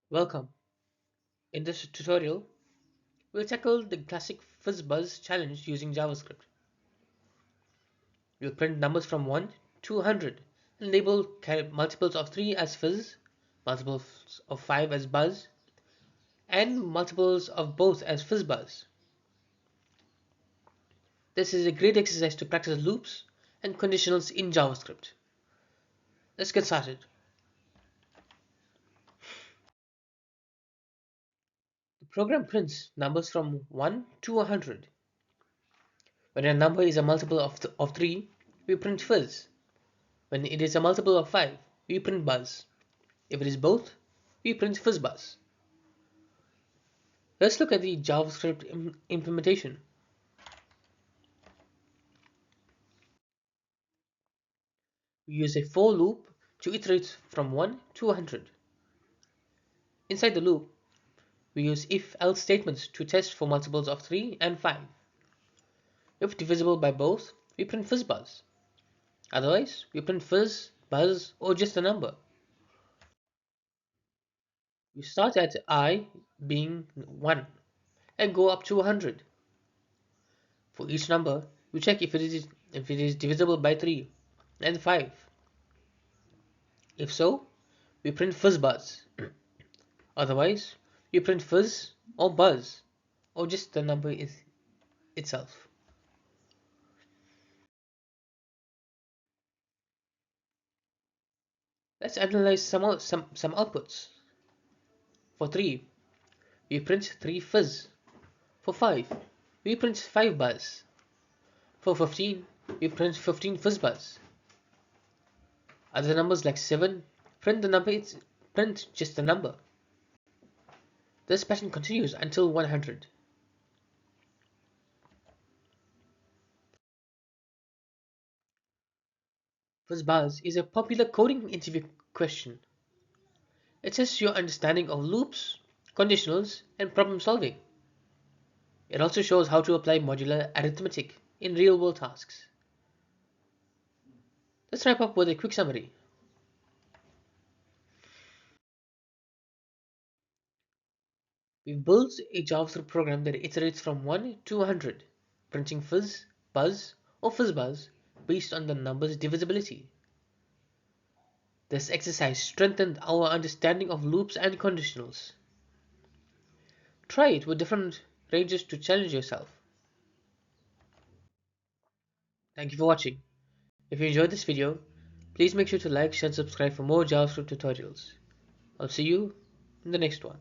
Welcome. In this tutorial, we'll tackle the classic FizzBuzz challenge using JavaScript. We'll print numbers from 1 to 100 and label multiples of 3 as fizz, multiples of 5 as buzz, and multiples of both as FizzBuzz. This is a great exercise to practice loops and conditionals in JavaScript. Let's get started. The program prints numbers from 1 to 100. When a number is a multiple of 3, we print fizz. When it is a multiple of 5, we print buzz. If it is both, we print FizzBuzz. Let's look at the JavaScript implementation. We use a for loop to iterate from 1 to 100. Inside the loop, we use if-else statements to test for multiples of 3 and 5. If divisible by both, we print FizzBuzz. Otherwise, we print fizz, buzz, or just a number. We start at I being 1 and go up to 100. For each number, we check if it is divisible by 3 and 5. If so, we print FizzBuzz. Otherwise, we print fizz or buzz or just the number itself. Let's analyze some outputs. For 3, we print 3 fizz. For 5, we print 5 buzz. For 15, we print 15 FizzBuzz. Other numbers like 7 print just the number. This pattern continues until 100. FizzBuzz is a popular coding interview question. It tests your understanding of loops, conditionals, and problem solving. It also shows how to apply modular arithmetic in real-world tasks. Let's wrap up with a quick summary. We've built a JavaScript program that iterates from 1 to 100, printing fizz, buzz, or FizzBuzz based on the number's divisibility. This exercise strengthened our understanding of loops and conditionals. Try it with different ranges to challenge yourself. Thank you for watching. If you enjoyed this video, please make sure to like, share and subscribe for more JavaScript tutorials. I'll see you in the next one.